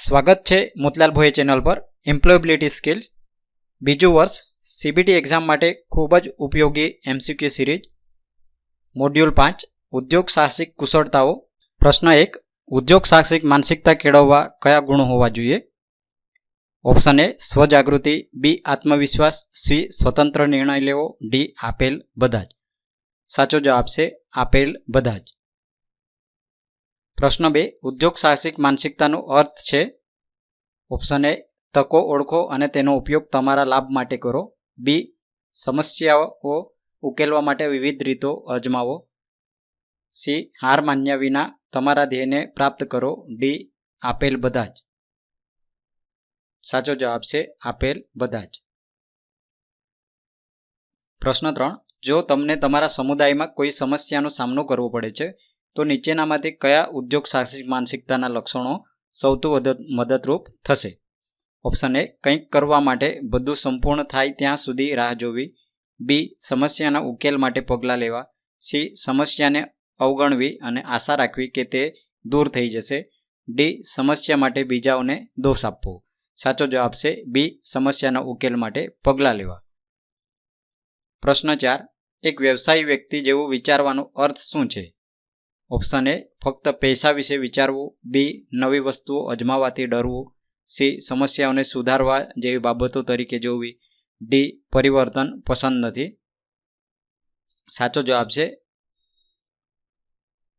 સ્વાગત છે મોતીલાલ ભોઈ ચેનલ પર એમ્પ્લોયેબિલિટી સ્કિલ બીજું વર્ષ સીબીટી એક્ઝામ માટે ખૂબ જ ઉપયોગી એમસીક્યુ સિરીઝ મોડ્યુલ 5 ઉદ્યોગ સાહસિક કુશળતાઓ પ્રશ્ન 1 ઉદ્યોગ સાહસિક માનસિકતા કેળવવા કયા ગુણો હોવા જોઈએ? ઓપ્શન એ સ્વજાગૃતિ, બી આત્મવિશ્વાસ, સી સ્વતંત્ર નિર્ણય લેવો, ડી આપેલ બધા જ. સાચો જવાબ છે આપેલ બધા જ. પ્રશ્ન 2 ઉદ્યોગ સાહસિક માનસિકતાનો અર્થ છે. ઓપ્શન એ તકો ઓળખો અને તેનો ઉપયોગ તમારા લાભ માટે કરો, બી સમસ્યાઓ ઉકેલવા માટે વિવિધ રીતો અજમાવો, સી હાર માન્યા વિના તમારા ધ્યેયને પ્રાપ્ત કરો, ડી આપેલ બધા જ. સાચો જવાબ છે આપેલ બધા જ. પ્રશ્ન 3 જો તમને તમારા સમુદાયમાં કોઈ સમસ્યાનો સામનો કરવો પડે છે તો નીચેનામાંથી કયા ઉદ્યોગ સાહસિક માનસિકતાના લક્ષણો સૌથી મદદરૂપ થશે? ઓપ્શન એ કંઈક કરવા માટે બધું સંપૂર્ણ થાય ત્યાં સુધી રાહ જોવી, બી સમસ્યાના ઉકેલ માટે પગલાં લેવા, સી સમસ્યાને અવગણવી અને આશા રાખવી કે તે દૂર થઈ જશે, ડી સમસ્યા માટે બીજાઓને દોષ આપવો. સાચો જવાબ છે બી સમસ્યાના ઉકેલ માટે પગલાં લેવા. પ્રશ્ન 4 એક વ્યવસાયી વ્યક્તિ જેવું વિચારવાનો અર્થ શું છે? ઓપ્શન એ ફક્ત પૈસા વિશે વિચારવું, બી નવી વસ્તુઓ અજમાવવાથી ડરવું, સી સમસ્યાઓને સુધારવા જેવી બાબતો તરીકે જોવી, ડી પરિવર્તન પસંદ નથી. સાચો જવાબ છે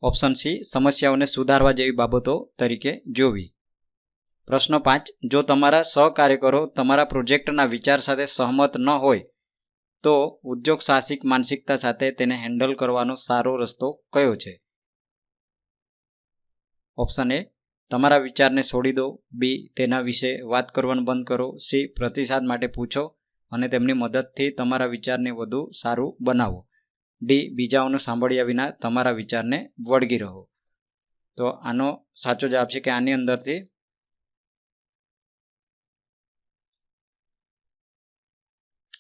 ઓપ્શન સી સમસ્યાઓને સુધારવા જેવી બાબતો તરીકે જોવી. પ્રશ્ન 5 જો તમારા સહકાર્યકરો તમારા પ્રોજેક્ટના વિચાર સાથે સહમત ન હોય તો ઉદ્યોગ સાહસિક માનસિકતા સાથે તેને હેન્ડલ કરવાનો સારો રસ્તો કયો છે? ઓપ્શન એ તમારા વિચારને છોડી દો, બી તેના વિશે વાત કરવાનું બંધ કરો, સી પ્રતિસાદ માટે પૂછો અને તેમની મદદથી તમારા વિચારને વધુ સારું બનાવો, ડી બીજાઓનું સાંભળ્યા વિના તમારા વિચારને વળગી રહો. તો આનો સાચો જવાબ છે કે આની અંદરથી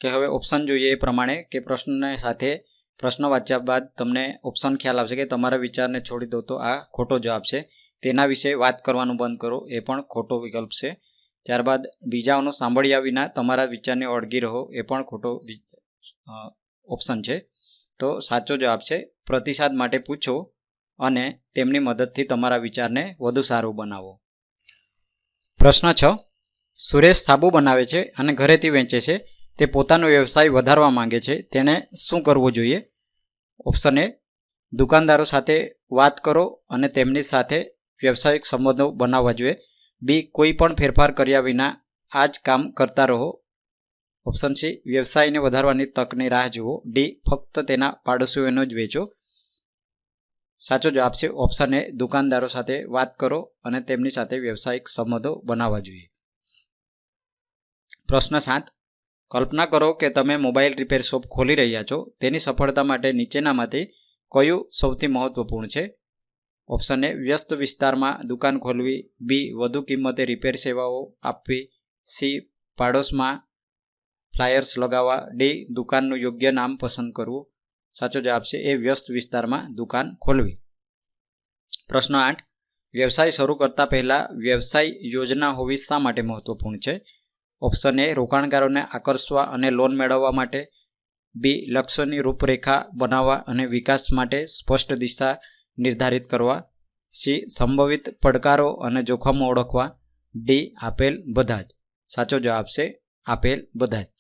કે હવે ઓપ્શન જોઈએ એ પ્રમાણે કે પ્રશ્નને સાથે પ્રશ્ન વાંચ્યા બાદ તમને ઓપ્શન ખ્યાલ આવશે કે તમારા વિચારને છોડી દો તો આ ખોટો જવાબ છે. તેના વિશે વાત કરવાનું બંધ કરો એ પણ ખોટો વિકલ્પ છે. ત્યારબાદ બીજાઓનું સાંભળ્યા વિના તમારા વિચારને વળગી રહો એ પણ ખોટો ઓપ્શન છે. તો સાચો જવાબ છે પ્રતિસાદ માટે પૂછો અને તેમની મદદથી તમારા વિચારને વધુ સારું બનાવો. પ્રશ્ન 6 સુરેશ સાબુ બનાવે છે અને ઘરેથી વેચે છે. તે પોતાનો વ્યવસાય વધારવા માંગે છે. તેણે શું કરવું જોઈએ? ઓપ્શન એ દુકાનદારો સાથે વાત કરો અને તેમની સાથે વ્યવસાયિક સંબંધો બનાવવા જોઈએ, બી કોઈ પણ ફેરફાર કર્યા વિના આ જ કામ કરતા રહો, ઓપ્શન સી વ્યવસાયને વધારવાની તકની રાહ જુઓ, ડી ફક્ત તેના પાડોશીઓનો જ વેચો. સાચો જવાબ છે ઓપ્શન એ દુકાનદારો સાથે વાત કરો અને તેમની સાથે વ્યવસાયિક સંબંધો બનાવવા જોઈએ. પ્રશ્ન 7 કલ્પના કરો કે તમે મોબાઈલ રિપેર શોપ ખોલી રહ્યા છો. તેની સફળતા માટે નીચેનામાંથી કયું સૌથી મહત્વપૂર્ણ છે? ઓપ્શન એ વ્યસ્ત વિસ્તારમાં દુકાન ખોલવી, બી વધુ કિંમતે રિપેર સેવાઓ આપવી, સી પાડોશમાં ફ્લાયર્સ લગાવવા, ડી દુકાનનું યોગ્ય નામ પસંદ કરવું. સાચો જવાબ છે એ વ્યસ્ત વિસ્તારમાં દુકાન ખોલવી. પ્રશ્ન 8 વ્યવસાય શરૂ કરતા પહેલા વ્યવસાય યોજના હોવી શા માટે મહત્વપૂર્ણ છે? ઓપ્શન એ રોકાણકારોને આકર્ષવા અને લોન મેળવવા માટે, બી લક્ષ્યની રૂપરેખા બનાવવા અને વિકાસ માટે સ્પષ્ટ દિશા નિર્ધારિત કરવા, સી સંભવિત પડકારો અને જોખમો ઓળખવા, ડી આપેલ બધા જ. સાચો જવાબ છે આપેલ બધા જ.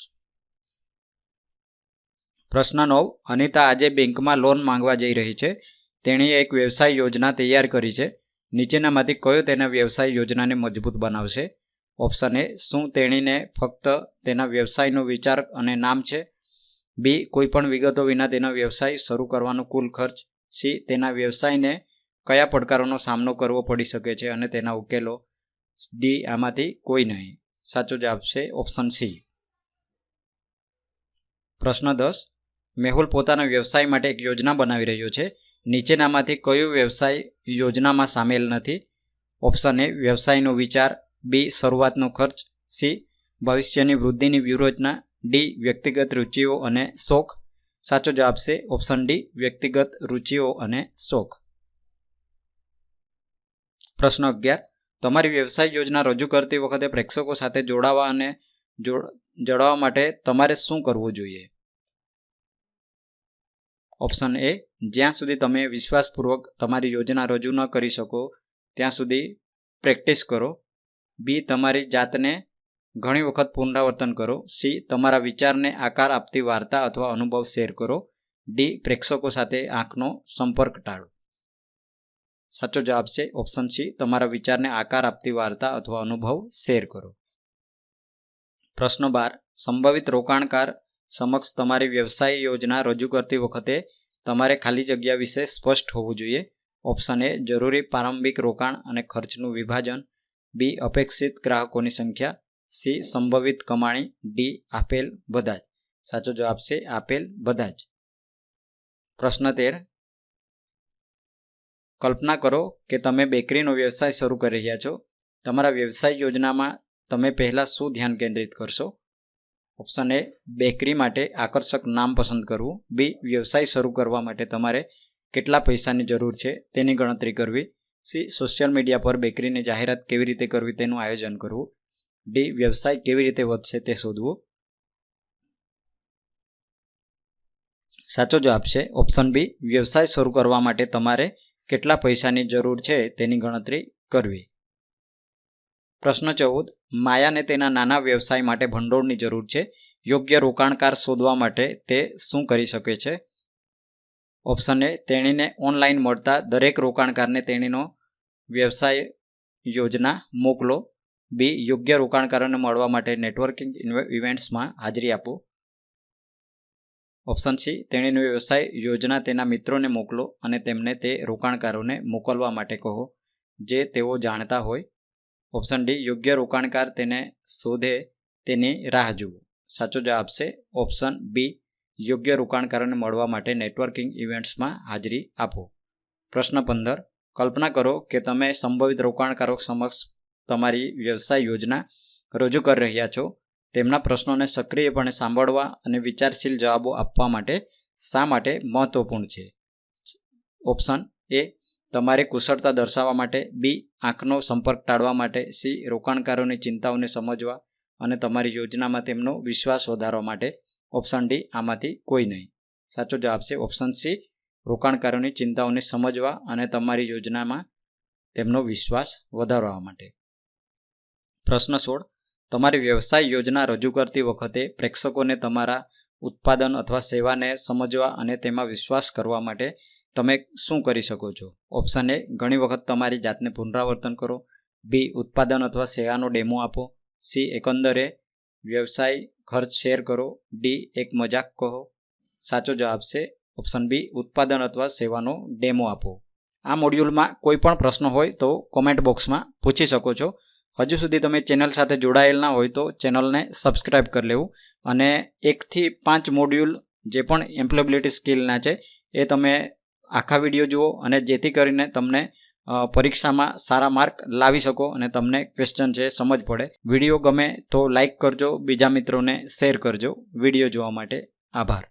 પ્રશ્ન 9 અનિતા આજે બેંકમાં લોન માંગવા જઈ રહી છે. તેણીએ એક વ્યવસાય યોજના તૈયાર કરી છે. નીચેનામાંથી કયો તેના વ્યવસાય યોજનાને મજબૂત બનાવશે? ઓપ્શન એ શું તેણીને ફક્ત તેના વ્યવસાયનો વિચાર અને નામ છે, બી કોઈ પણ વિગતો વિના તેનો વ્યવસાય શરૂ કરવાનો કુલ ખર્ચ, સી તેના વ્યવસાયને કયા પડકારોનો સામનો કરવો પડી શકે છે અને તેના ઉકેલો, ડી આમાંથી કોઈ નહીં. સાચો જવાબ છે ઓપ્શન સી. પ્રશ્ન 10 મેહુલ પોતાના વ્યવસાય માટે એક યોજના બનાવી રહ્યો છે. નીચેનામાંથી કયો વ્યવસાય યોજનામાં સામેલ નથી? ઓપ્શન એ વ્યવસાયનો વિચાર, બી શરૂઆતનો ખર્ચ, સી ભવિષ્યની વૃદ્ધિની વ્યૂહરચના, ડી વ્યક્તિગત રુચિઓ અને શોખ. સાચો જવાબ છે ઓપ્શન ડી વ્યક્તિગત રુચિઓ અને શોખ. પ્રશ્ન 11 તમારી વ્યવસાય યોજના રજૂ કરતી વખતે પ્રેક્ષકો સાથે જોડાવા માટે તમારે શું કરવું જોઈએ? ઓપ્શન એ, જ્યાં સુધી તમે વિશ્વાસપૂર્વક તમારી યોજના રજૂ ન કરી શકો ત્યાં સુધી પ્રેક્ટિસ કરો. બી, તમારી જાતને ઘણી વખત પુનરાવર્તન કરો. સી, તમારા વિચારને આકાર આપતી વાર્તા અથવા અનુભવ શેર કરો. ડી, પ્રેક્ષકો સાથે આંખનો સંપર્ક ટાળો. સાચો જવાબ છે ઓપ્શન સી, તમારા વિચારને આકાર આપતી વાર્તા અથવા અનુભવ શેર કરો. પ્રશ્ન 12, સંભવિત રોકાણકાર સમક્ષ તમારી વ્યવસાય યોજના રજૂ કરતી વખતે તમારે ખાલી જગ્યા વિશે સ્પષ્ટ હોવું જોઈએ. ઓપ્શન એ, જરૂરી પ્રારંભિક રોકાણ અને ખર્ચનું વિભાજન. બી, અપેક્ષિત ગ્રાહકોની સંખ્યા. સી, સંભવિત કમાણી. ડી, આપેલ બધા જ. સાચો જવાબ છે આપેલ બધા જ. પ્રશ્ન 13, કલ્પના કરો કે તમે બેકરીનો વ્યવસાય શરૂ કરી રહ્યા છો. તમારા વ્યવસાય યોજનામાં તમે પહેલાં શું ધ્યાન કેન્દ્રિત કરશો? ઓપ્શન એ, બેકરી માટે આકર્ષક નામ પસંદ કરવું. બી, વ્યવસાય શરૂ કરવા માટે તમારે કેટલા પૈસાની જરૂર છે તેની ગણતરી કરવી. સી, સોશિયલ મીડિયા પર બેકરીની જાહેરાત કેવી રીતે કરવી તેનું આયોજન કરવું. ડી, વ્યવસાય કેવી રીતે વધશે તે શોધવું. સાચો જવાબ છે ઓપ્શન બી, વ્યવસાય શરૂ કરવા માટે તમારે કેટલા પૈસાની જરૂર છે તેની ગણતરી કરવી. પ્રશ્ન 14, માયાને તેના નાના વ્યવસાય માટે ભંડોળની જરૂર છે. યોગ્ય રોકાણકાર શોધવા માટે તે શું કરી શકે છે? ઓપ્શન એ, તેણીને ઓનલાઈન મળતા દરેક રોકાણકારને તેણીનો વ્યવસાય યોજના મોકલો. બી, યોગ્ય રોકાણકારોને મળવા માટે નેટવર્કિંગ ઇવેન્ટ્સમાં હાજરી આપો. ઓપ્શન સી, તેણીનો વ્યવસાય યોજના તેના મિત્રોને મોકલો અને તેમને તે રોકાણકારોને મોકલવા માટે કહો જે તેઓ જાણતા હોય. ઓપ્શન ડી, યોગ્ય રોકાણકાર તેને શોધે તેની રાહ જુઓ. સાચો જવાબ છે ઓપ્શન બી, યોગ્ય રોકાણકારોને મળવા માટે નેટવર્કિંગ ઇવેન્ટ્સમાં હાજરી આપો. પ્રશ્ન 15, કલ્પના કરો કે તમે સંભવિત રોકાણકારો સમક્ષ તમારી વ્યવસાય યોજના રજૂ કરી રહ્યા છો. તેમના પ્રશ્નોને સક્રિયપણે સાંભળવા અને વિચારશીલ જવાબો આપવા માટે શા માટે મહત્વપૂર્ણ છે? ઓપ્શન એ, તમારી કુશળતા દર્શાવવા માટે. બી, આંખનો સંપર્ક ટાળવા માટે. સી, રોકાણકારોની ચિંતાઓને સમજવા અને તમારી યોજનામાં તેમનો વિશ્વાસ વધારવા માટે. ઓપ્શન ડી, આમાંથી કોઈ નહીં. સાચો જવાબ છે ઓપ્શન સી, રોકાણકારોની ચિંતાઓને સમજવા અને તમારી યોજનામાં તેમનો વિશ્વાસ વધારવા માટે. પ્રશ્ન 16, તમારી વ્યવસાય યોજના રજૂ કરતી વખતે પ્રેક્ષકોને તમારા ઉત્પાદન અથવા સેવાને સમજવા અને તેમાં વિશ્વાસ કરવા માટે તમે શું કરી શકો છો? ઓપ્શન એ, ઘણી વખત તમારી જાતને પુનરાવર્તન કરો. બી, ઉત્પાદન અથવા સેવાનો ડેમો આપો. સી, એકંદરે વ્યવસાય ખર્ચ શેર કરો. ડી, એક મજાક કહો. સાચો જવાબ છે ઓપ્શન બી, ઉત્પાદન અથવા સેવાનો ડેમો આપો. આ મોડ્યુલમાં કોઈ પણ પ્રશ્ન હોય તો કોમેન્ટ બોક્સમાં પૂછી શકો છો. હજુ સુધી તમે ચેનલ સાથે જોડાયેલ ના હોય તો ચેનલને સબસ્ક્રાઇબ કરી લેવું અને 1 થી 5 મોડ્યુલ જે પણ એમ્પ્લોયબિલિટી સ્કિલના છે એ તમે આખા વિડીયો જુઓ અને જેથી કરીને તમને પરીક્ષામાં સારા માર્ક લાવી શકો અને તમને ક્વેશ્ચન છે સમજ પડે. વિડીયો ગમે તો લાઈક કરજો, બીજા મિત્રોને શેર કરજો. વિડીયો જોવા માટે આભાર.